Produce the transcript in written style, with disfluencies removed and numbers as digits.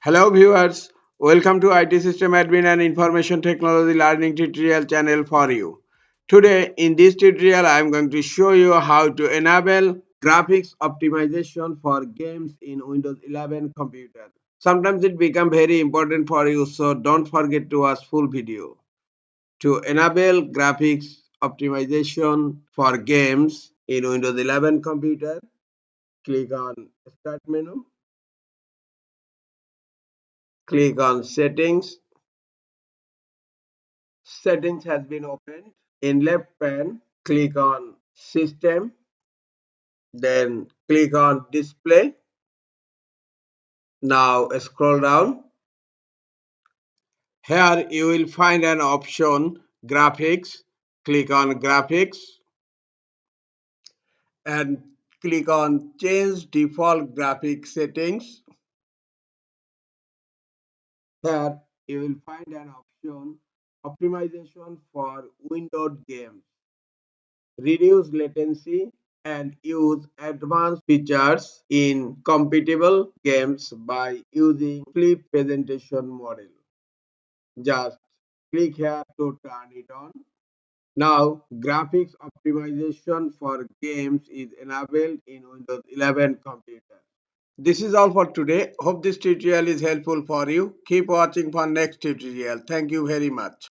Hello viewers, welcome to IT System Admin and Information Technology Learning tutorial channel for you. Today in this tutorial I am going to show you how to enable graphics optimization for games in Windows 11 computer. Sometimes it becomes very important for you, so don't forget to watch full video. To enable graphics optimization for games in Windows 11 computer, click on Start menu, click on Settings. Settings has been opened. In left pane, click on System, then click on Display. Now scroll down. Here you will find an option Graphics. Click on Graphics and click on Change Default Graphic Settings. Here you will find an option Optimization for Windows Games. Reduce latency, and use advanced features in compatible games by using flip presentation model. Just click here to turn it on. Now, graphics optimization for games is enabled in Windows 11 computer. This is all for today. Hope this tutorial is helpful for you. Keep watching for next tutorial. Thank you very much.